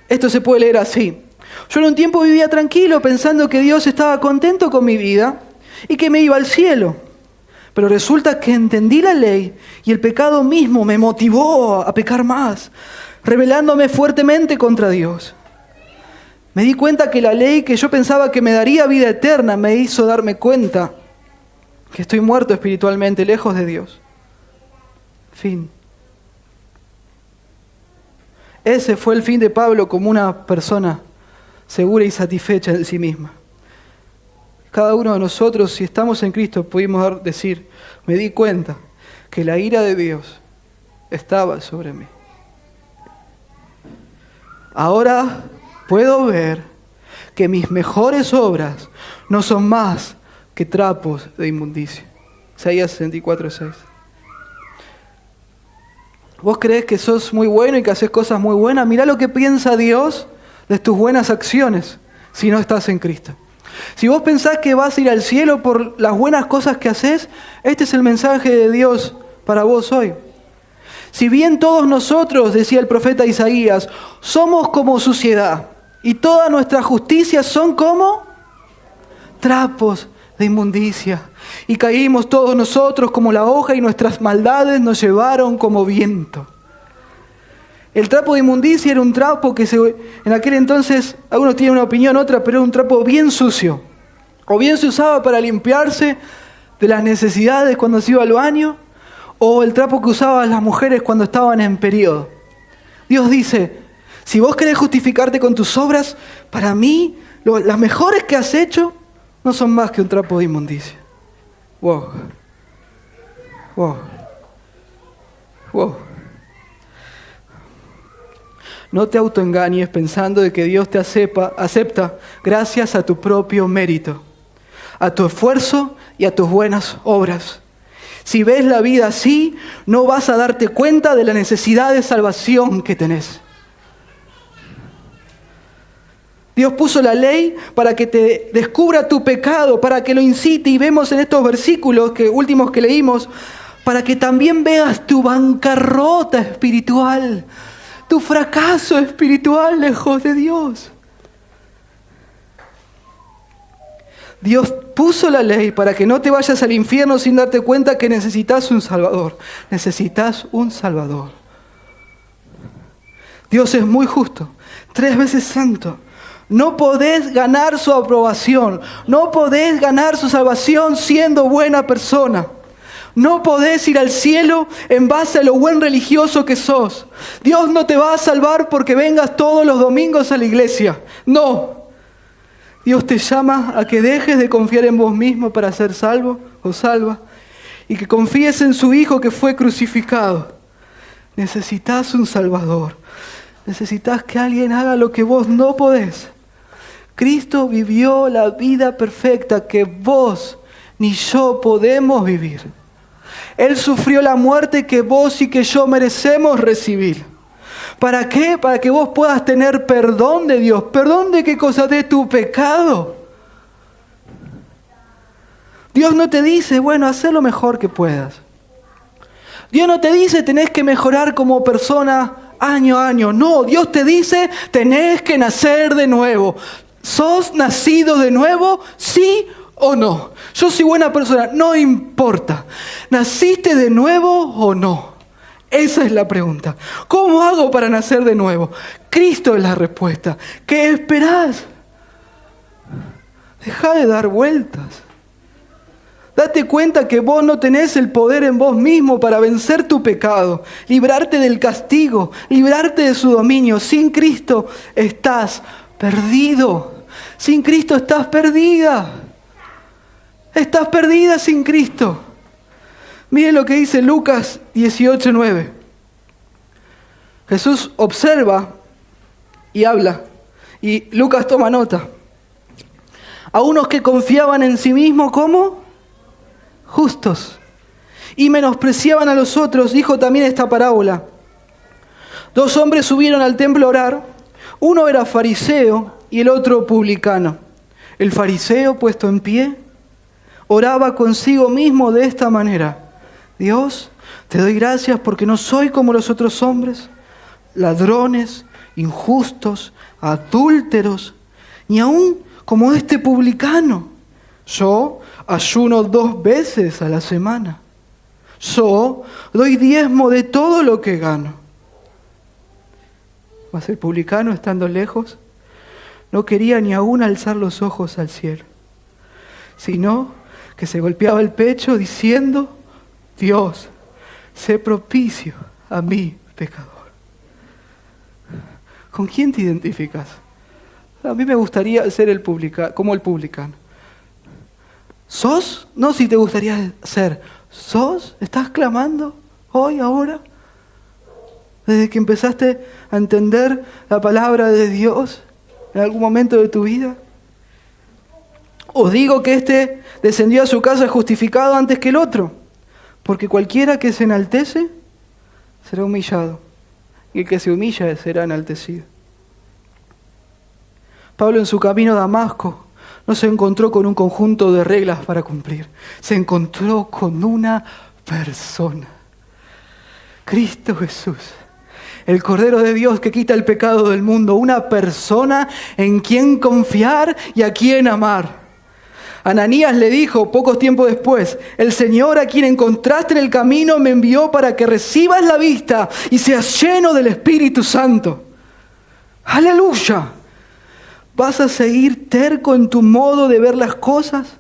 Esto se puede leer así. Yo en un tiempo vivía tranquilo pensando que Dios estaba contento con mi vida y que me iba al cielo. Pero resulta que entendí la ley y el pecado mismo me motivó a pecar más, rebelándome fuertemente contra Dios. Me di cuenta que la ley que yo pensaba que me daría vida eterna me hizo darme cuenta que estoy muerto espiritualmente, lejos de Dios. Fin. Ese fue el fin de Pablo como una persona segura y satisfecha de sí misma. Cada uno de nosotros, si estamos en Cristo, pudimos decir, me di cuenta que la ira de Dios estaba sobre mí. Ahora puedo ver que mis mejores obras no son más que trapos de inmundicia. Isaías 64:6. ¿Vos creés que sos muy bueno y que haces cosas muy buenas? Mirá lo que piensa Dios de tus buenas acciones si no estás en Cristo. Si vos pensás que vas a ir al cielo por las buenas cosas que haces, este es el mensaje de Dios para vos hoy. Si bien todos nosotros, decía el profeta Isaías, somos como suciedad y todas nuestras justicias son como trapos de inmundicia. Y caímos todos nosotros como la hoja y nuestras maldades nos llevaron como viento. El trapo de inmundicia era un trapo que en aquel entonces, algunos tienen una opinión, otra, pero era un trapo bien sucio. O bien se usaba para limpiarse de las necesidades cuando se iba al baño, o el trapo que usaban las mujeres cuando estaban en periodo. Dios dice, si vos querés justificarte con tus obras, para mí, las mejores que has hecho no son más que un trapo de inmundicia. Wow. Wow. Wow. No te autoengañes pensando de que Dios te acepta gracias a tu propio mérito, a tu esfuerzo y a tus buenas obras. Si ves la vida así, no vas a darte cuenta de la necesidad de salvación que tenés. Dios puso la ley para que te descubra tu pecado, para que lo incite, y vemos en estos versículos últimos que leímos, para que también veas tu bancarrota espiritual, tu fracaso espiritual lejos de Dios. Dios puso la ley para que no te vayas al infierno sin darte cuenta que necesitas un Salvador. Necesitas un Salvador. Dios es muy justo, 3 veces santo. No podés ganar su aprobación. No podés ganar su salvación siendo buena persona. No podés ir al cielo en base a lo buen religioso que sos. Dios no te va a salvar porque vengas todos los domingos a la iglesia. No. Dios te llama a que dejes de confiar en vos mismo para ser salvo o salva y que confíes en su Hijo que fue crucificado. Necesitas un Salvador. Necesitas que alguien haga lo que vos no podés. Cristo vivió la vida perfecta que vos ni yo podemos vivir. Él sufrió la muerte que vos y que yo merecemos recibir. ¿Para qué? Para que vos puedas tener perdón de Dios. ¿Perdón de qué cosa? De tu pecado. Dios no te dice, bueno, haz lo mejor que puedas. Dios no te dice, tenés que mejorar como persona año a año. No, Dios te dice, tenés que nacer de nuevo. ¿Sos nacido de nuevo? ¿Sí o no? Yo soy buena persona, no importa. ¿Naciste de nuevo o no? Esa es la pregunta. ¿Cómo hago para nacer de nuevo? Cristo es la respuesta. ¿Qué esperás? Deja de dar vueltas. Date cuenta que vos no tenés el poder en vos mismo para vencer tu pecado, librarte del castigo, librarte de su dominio. Sin Cristo estás perdido. Sin Cristo estás perdida. Estás perdida sin Cristo. Miren lo que dice Lucas 18:9. Jesús observa y habla. Y Lucas toma nota. A unos que confiaban en sí mismos como justos y menospreciaban a los otros, dijo también esta parábola. 2 hombres subieron al templo a orar. Uno era fariseo y el otro publicano. El fariseo, puesto en pie, oraba consigo mismo de esta manera: Dios, te doy gracias porque no soy como los otros hombres, ladrones, injustos, adúlteros, ni aun como este publicano. Yo ayuno 2 veces a la semana. Yo doy diezmo de todo lo que gano. Mas el publicano, estando lejos, no quería ni aún alzar los ojos al cielo, sino que se golpeaba el pecho diciendo: Dios, sé propicio a mí, pecador. ¿Con quién te identificas? A mí me gustaría ser como el publicano. ¿Sos? No, si te gustaría ser. ¿Sos? ¿Estás clamando hoy, ahora? Desde que empezaste a entender la palabra de Dios en algún momento de tu vida. Os digo que este descendió a su casa justificado antes que el otro, porque cualquiera que se enaltece será humillado, y el que se humilla será enaltecido. Pablo, en su camino a Damasco, no se encontró con un conjunto de reglas para cumplir, se encontró con una persona, Cristo Jesús, el Cordero de Dios que quita el pecado del mundo, una persona en quien confiar y a quien amar. Ananías le dijo pocos tiempos después: el Señor, a quien encontraste en el camino, me envió para que recibas la vista y seas lleno del Espíritu Santo. ¡Aleluya! ¿Vas a seguir terco en tu modo de ver las cosas?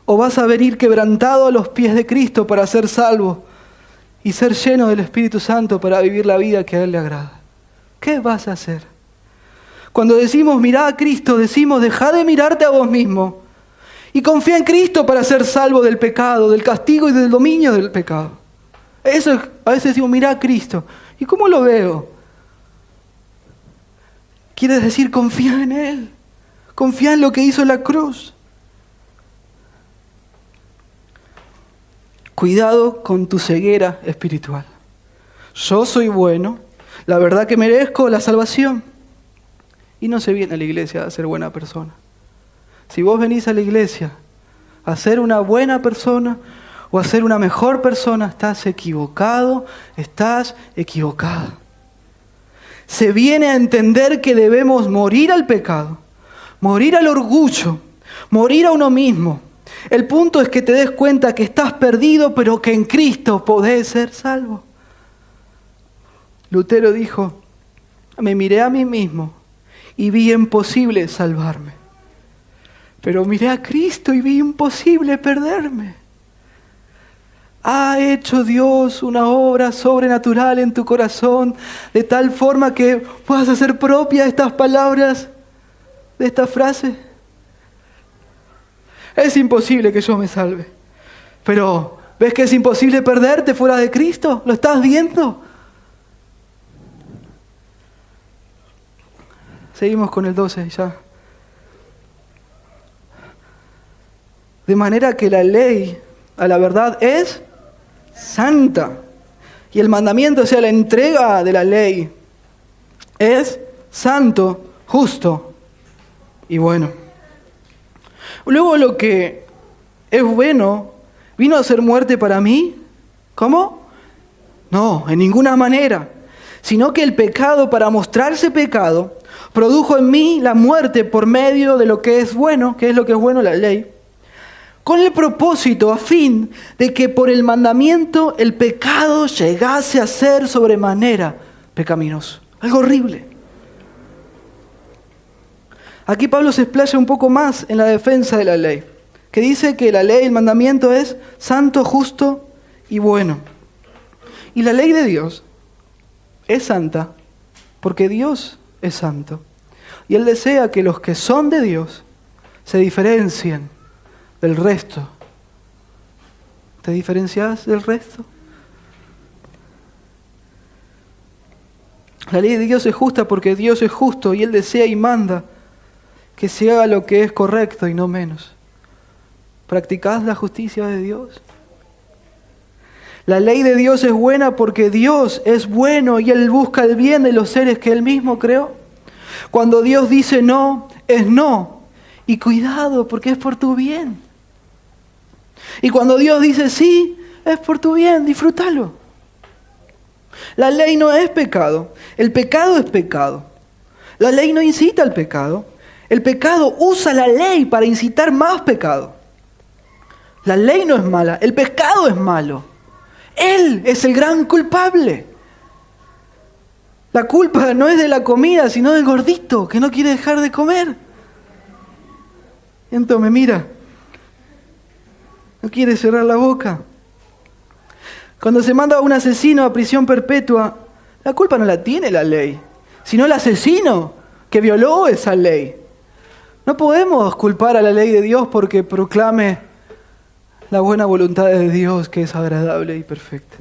¿O vas a venir quebrantado a los pies de Cristo para ser salvo y ser lleno del Espíritu Santo para vivir la vida que a Él le agrada? ¿Qué vas a hacer? Cuando decimos mirá a Cristo, decimos deja de mirarte a vos mismo y confía en Cristo para ser salvo del pecado, del castigo y del dominio del pecado. Eso a veces decimos mirá a Cristo. ¿Y cómo lo veo? Quiere decir confía en Él, confía en lo que hizo en la cruz. Cuidado con tu ceguera espiritual. Yo soy bueno, la verdad que merezco la salvación. Y no se viene a la iglesia a ser buena persona. Si vos venís a la iglesia a ser una buena persona o a ser una mejor persona, estás equivocado, estás equivocada. Se viene a entender que debemos morir al pecado, morir al orgullo, morir a uno mismo. El punto es que te des cuenta que estás perdido, pero que en Cristo podés ser salvo. Lutero dijo, me miré a mí mismo y vi imposible salvarme. Pero miré a Cristo y vi imposible perderme. ¿Ha hecho Dios una obra sobrenatural en tu corazón de tal forma que puedas hacer propia estas palabras de esta frase? Es imposible que yo me salve. Pero, ¿ves que es imposible perderte fuera de Cristo? ¿Lo estás viendo? Seguimos con el 12 ya. De manera que la ley, a la verdad, es santa. Y el mandamiento, o sea, la entrega de la ley, es santo, justo y bueno. Luego lo que es bueno, ¿vino a ser muerte para mí? ¿Cómo? No, en ninguna manera. Sino que el pecado, para mostrarse pecado, produjo en mí la muerte por medio de lo que es bueno, que es lo que es bueno, la ley, con el propósito, a fin de que por el mandamiento el pecado llegase a ser sobremanera pecaminoso. Algo horrible. Aquí Pablo se explaya un poco más en la defensa de la ley, que dice que la ley, el mandamiento es santo, justo y bueno. Y la ley de Dios es santa porque Dios es santo. Y Él desea que los que son de Dios se diferencien del resto. ¿Te diferencias del resto? La ley de Dios es justa porque Dios es justo y Él desea y manda que se haga lo que es correcto y no menos. ¿Practicás la justicia de Dios? La ley de Dios es buena porque Dios es bueno y Él busca el bien de los seres que Él mismo creó. Cuando Dios dice no, es no. Y cuidado, porque es por tu bien. Y cuando Dios dice sí, es por tu bien, disfrútalo. La ley no es pecado, el pecado es pecado. La ley no incita al pecado, el pecado usa la ley para incitar más pecado. La ley no es mala, el pecado es malo. Él es el gran culpable. La culpa no es de la comida, sino del gordito que no quiere dejar de comer. Entonces me mira. No quiere cerrar la boca. Cuando se manda a un asesino a prisión perpetua, la culpa no la tiene la ley, sino el asesino que violó esa ley. No podemos culpar a la ley de Dios porque proclame la buena voluntad de Dios que es agradable y perfecta.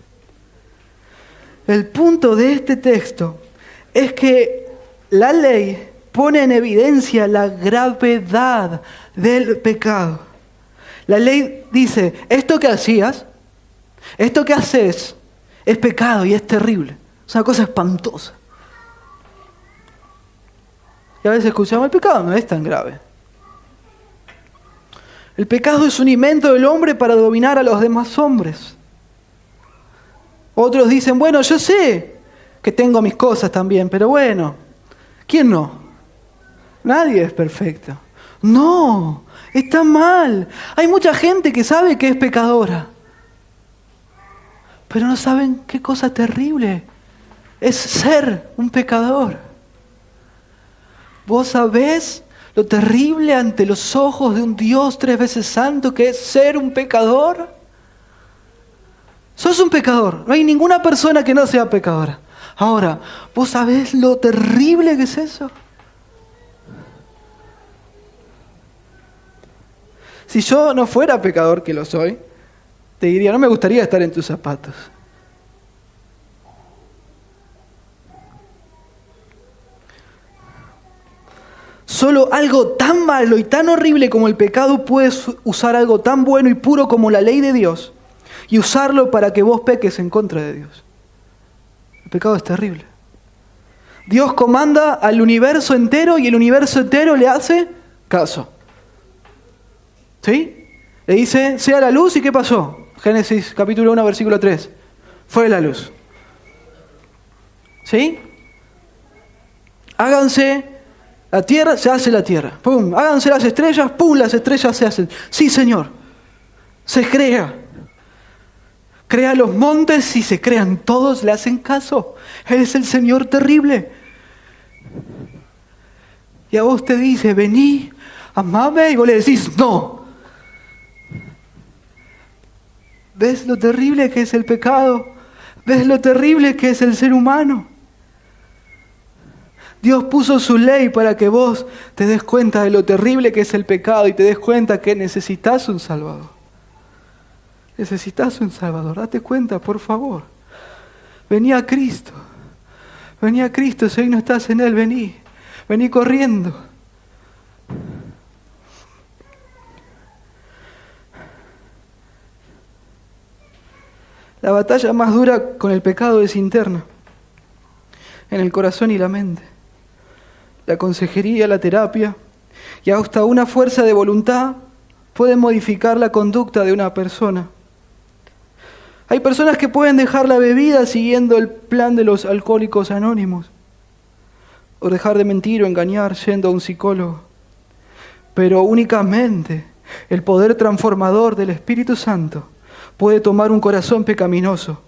El punto de este texto es que la ley pone en evidencia la gravedad del pecado. La ley dice, esto que hacías, esto que haces, es pecado y es terrible. Es una cosa espantosa. Y a veces escuchamos, el pecado no es tan grave. El pecado es un invento del hombre para dominar a los demás hombres. Otros dicen, bueno, yo sé que tengo mis cosas también, pero bueno, ¿quién no? Nadie es perfecto. No, está mal. Hay mucha gente que sabe que es pecadora, pero no saben qué cosa terrible es ser un pecador. ¿Vos sabés lo terrible ante los ojos de un Dios 3 veces santo que es ser un pecador? Sos un pecador. No hay ninguna persona que no sea pecadora. Ahora, ¿vos sabés lo terrible que es eso? Si yo no fuera pecador, que lo soy, te diría, no me gustaría estar en tus zapatos. Solo algo tan malo y tan horrible como el pecado puede usar algo tan bueno y puro como la ley de Dios y usarlo para que vos peques en contra de Dios. El pecado es terrible. Dios comanda al universo entero y el universo entero le hace caso. ¿Sí? Le dice, sea la luz, ¿y qué pasó? Génesis capítulo 1, versículo 3. Fue la luz. ¿Sí? Háganse la tierra, se hace la tierra. ¡Pum! Háganse las estrellas, ¡pum! Las estrellas se hacen. Sí, Señor. Se crea. Crea los montes y se crean. Todos le hacen caso. Él es el Señor terrible. Y a vos te dice, vení, amame, y vos le decís, no. ¿Ves lo terrible que es el pecado? ¿Ves lo terrible que es el ser humano? Dios puso su ley para que vos te des cuenta de lo terrible que es el pecado y te des cuenta que necesitas un Salvador. Necesitas un Salvador. Date cuenta, por favor. Vení a Cristo. Vení a Cristo. Si hoy no estás en Él, vení. Vení corriendo. La batalla más dura con el pecado es interna, en el corazón y la mente. La consejería, la terapia y hasta una fuerza de voluntad pueden modificar la conducta de una persona. Hay personas que pueden dejar la bebida siguiendo el plan de los alcohólicos anónimos, o dejar de mentir o engañar yendo a un psicólogo. Pero únicamente el poder transformador del Espíritu Santo puede tomar un corazón pecaminoso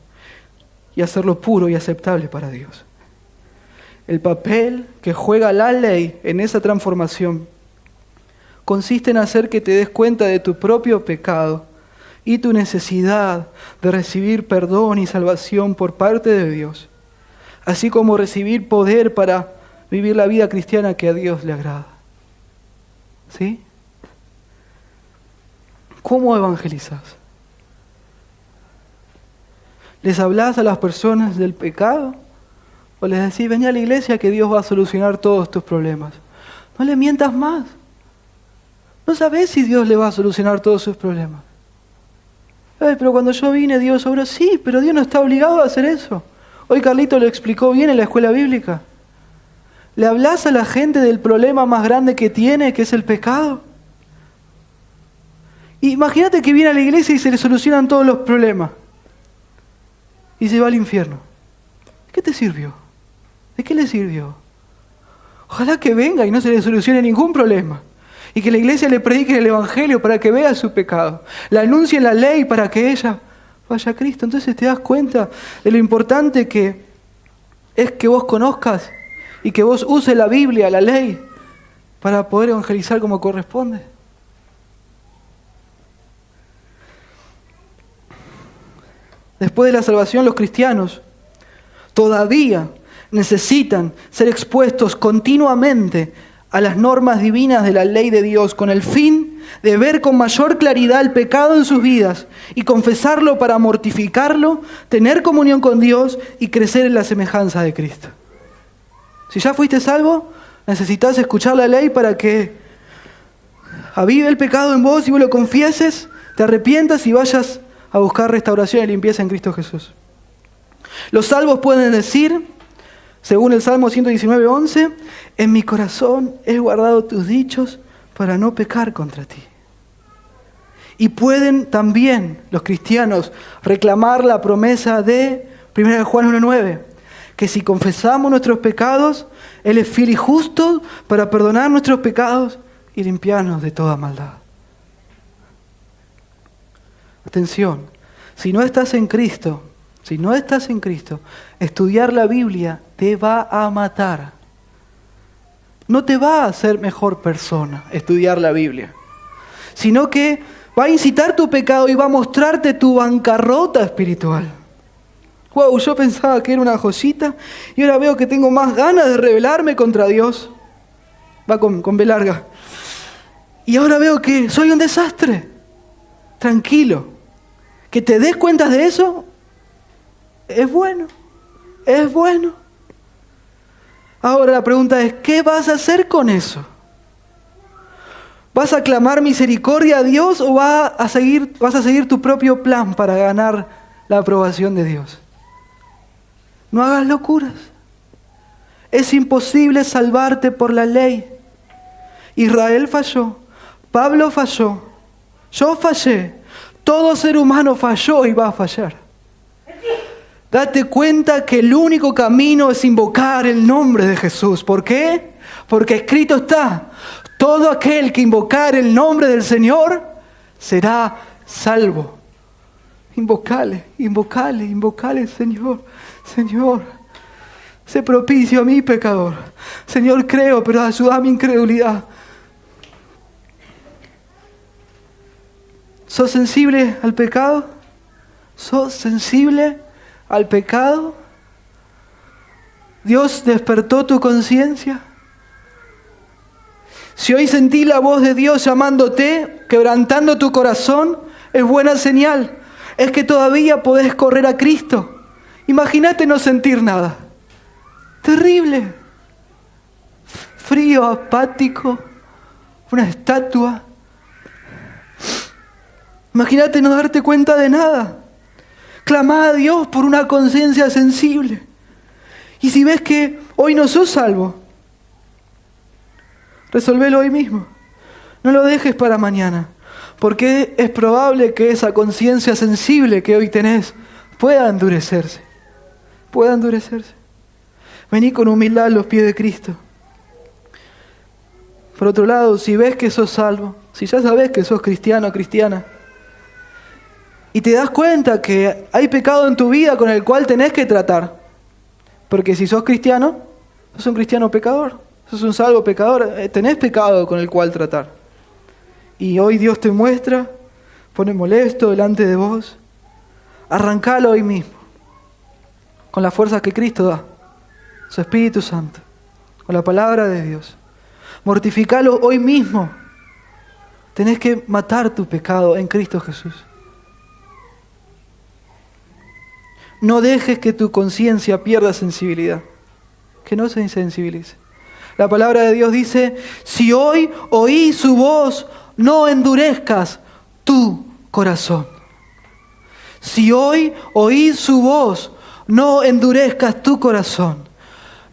y hacerlo puro y aceptable para Dios. El papel que juega la ley en esa transformación consiste en hacer que te des cuenta de tu propio pecado y tu necesidad de recibir perdón y salvación por parte de Dios, así como recibir poder para vivir la vida cristiana que a Dios le agrada. ¿Sí? ¿Cómo evangelizas? ¿Les hablás a las personas del pecado? ¿O les decís, vení a la iglesia que Dios va a solucionar todos tus problemas? No le mientas más. No sabés si Dios le va a solucionar todos sus problemas. Pero cuando yo vine, Dios obró. Sí, pero Dios no está obligado a hacer eso. Hoy Carlito lo explicó bien en la escuela bíblica. ¿Le hablás a la gente del problema más grande que tiene, que es el pecado? Imagínate que viene a la iglesia y se le solucionan todos los problemas. Y se va al infierno. ¿Qué te sirvió? ¿De qué le sirvió? Ojalá que venga y no se le solucione ningún problema. Y que la iglesia le predique el evangelio para que vea su pecado. Le anuncie la ley para que ella vaya a Cristo. Entonces te das cuenta de lo importante que es que vos conozcas y que vos uses la Biblia, la ley, para poder evangelizar como corresponde. Después de la salvación, los cristianos todavía necesitan ser expuestos continuamente a las normas divinas de la ley de Dios con el fin de ver con mayor claridad el pecado en sus vidas y confesarlo para mortificarlo, tener comunión con Dios y crecer en la semejanza de Cristo. Si ya fuiste salvo, necesitas escuchar la ley para que avive el pecado en vos y vos lo confieses, te arrepientas y vayas a buscar restauración y limpieza en Cristo Jesús. Los salvos pueden decir, según el Salmo 119:11, en mi corazón he guardado tus dichos para no pecar contra ti. Y pueden también los cristianos reclamar la promesa de 1 Juan 1:9, que si confesamos nuestros pecados, Él es fiel y justo para perdonar nuestros pecados y limpiarnos de toda maldad. Atención, si no estás en Cristo, estudiar la Biblia te va a matar. No te va a hacer mejor persona estudiar la Biblia, sino que va a incitar tu pecado y va a mostrarte tu bancarrota espiritual. Wow, yo pensaba que era una joyita y ahora veo que tengo más ganas de rebelarme contra Dios. Va con B larga. Y ahora veo que soy un desastre. Tranquilo. Que te des cuenta de eso es bueno. Es bueno. Ahora la pregunta es, ¿qué vas a hacer con eso? ¿Vas a clamar misericordia a Dios o vas a seguir tu propio plan para ganar la aprobación de Dios? No hagas locuras. Es imposible salvarte por la ley. Israel falló, Pablo falló, yo fallé, todo ser humano falló y va a fallar. Date cuenta que el único camino es invocar el nombre de Jesús. ¿Por qué? Porque escrito está: todo aquel que invocar el nombre del Señor será salvo. Invocale, Señor. Señor, sé propicio a mi pecador. Señor, creo, pero ayuda a mi incredulidad. ¿Sos sensible al pecado? ¿Sos sensible al pecado? ¿Dios despertó tu conciencia? Si hoy sentí la voz de Dios llamándote, quebrantando tu corazón, es buena señal. Es que todavía podés correr a Cristo. Imagínate no sentir nada. Terrible. Frío, apático, una estatua. Imagínate no darte cuenta de nada. Clamá a Dios por una conciencia sensible. Y si ves que hoy no sos salvo, resolvelo hoy mismo. No lo dejes para mañana, porque es probable que esa conciencia sensible que hoy tenés pueda endurecerse. Vení con humildad a los pies de Cristo. Por otro lado, si ves que sos salvo, si ya sabés que sos cristiano o cristiana, y te das cuenta que hay pecado en tu vida con el cual tenés que tratar, porque si sos cristiano, sos un cristiano pecador, sos un salvo pecador, tenés pecado con el cual tratar. Y hoy Dios te muestra, pone molesto delante de vos, arrancalo hoy mismo, con la fuerza que Cristo da, su Espíritu Santo, con la palabra de Dios. Mortificalo hoy mismo. Tenés que matar tu pecado en Cristo Jesús. No dejes que tu conciencia pierda sensibilidad, que no se insensibilice. La palabra de Dios dice: si hoy oí su voz, no endurezcas tu corazón. Si hoy oí su voz, no endurezcas tu corazón.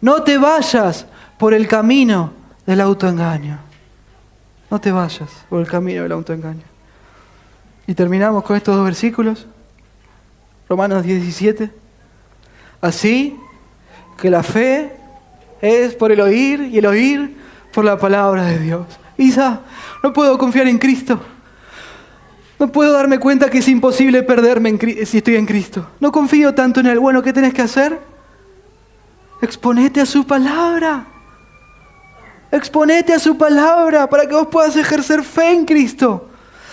No te vayas por el camino del autoengaño. No te vayas por el camino del autoengaño. Y terminamos con estos dos versículos. Romanos 17. Así que la fe es por el oír y el oír por la palabra de Dios. Isa, no puedo confiar en Cristo. No puedo darme cuenta que es imposible perderme si estoy en Cristo. No confío tanto en Él. Bueno, ¿qué tenés que hacer? Exponete a su palabra. Exponete a su palabra para que vos puedas ejercer fe en Cristo.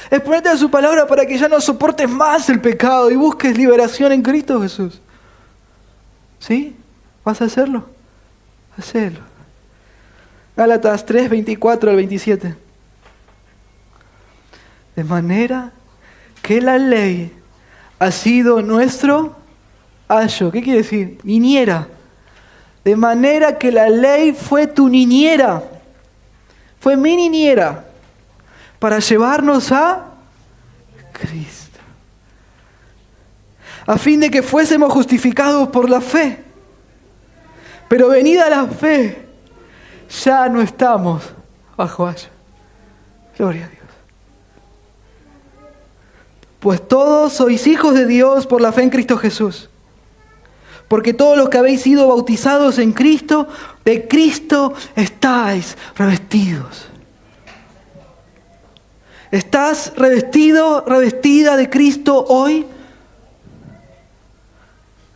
Exponete a su palabra para que ya no soportes más el pecado y busques liberación en Cristo Jesús. ¿Sí? ¿Vas a hacerlo? Hacelo. Gálatas 3, 24 al 27. De manera que la ley ha sido nuestro ayo. ¿Qué quiere decir? Niñera. De manera que la ley fue tu niñera. Fue mi niñera. Para llevarnos a Cristo. A fin de que fuésemos justificados por la fe. Pero venida la fe, ya no estamos bajo ayo. Gloria a Dios. Pues todos sois hijos de Dios por la fe en Cristo Jesús. Porque todos los que habéis sido bautizados en Cristo, de Cristo estáis revestidos. ¿Estás revestido, revestida de Cristo hoy?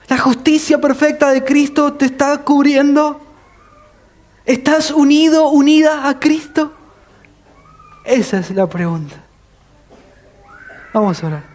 ¿La justicia perfecta de Cristo te está cubriendo? ¿Estás unido, unida a Cristo? Esa es la pregunta. Vamos a orar.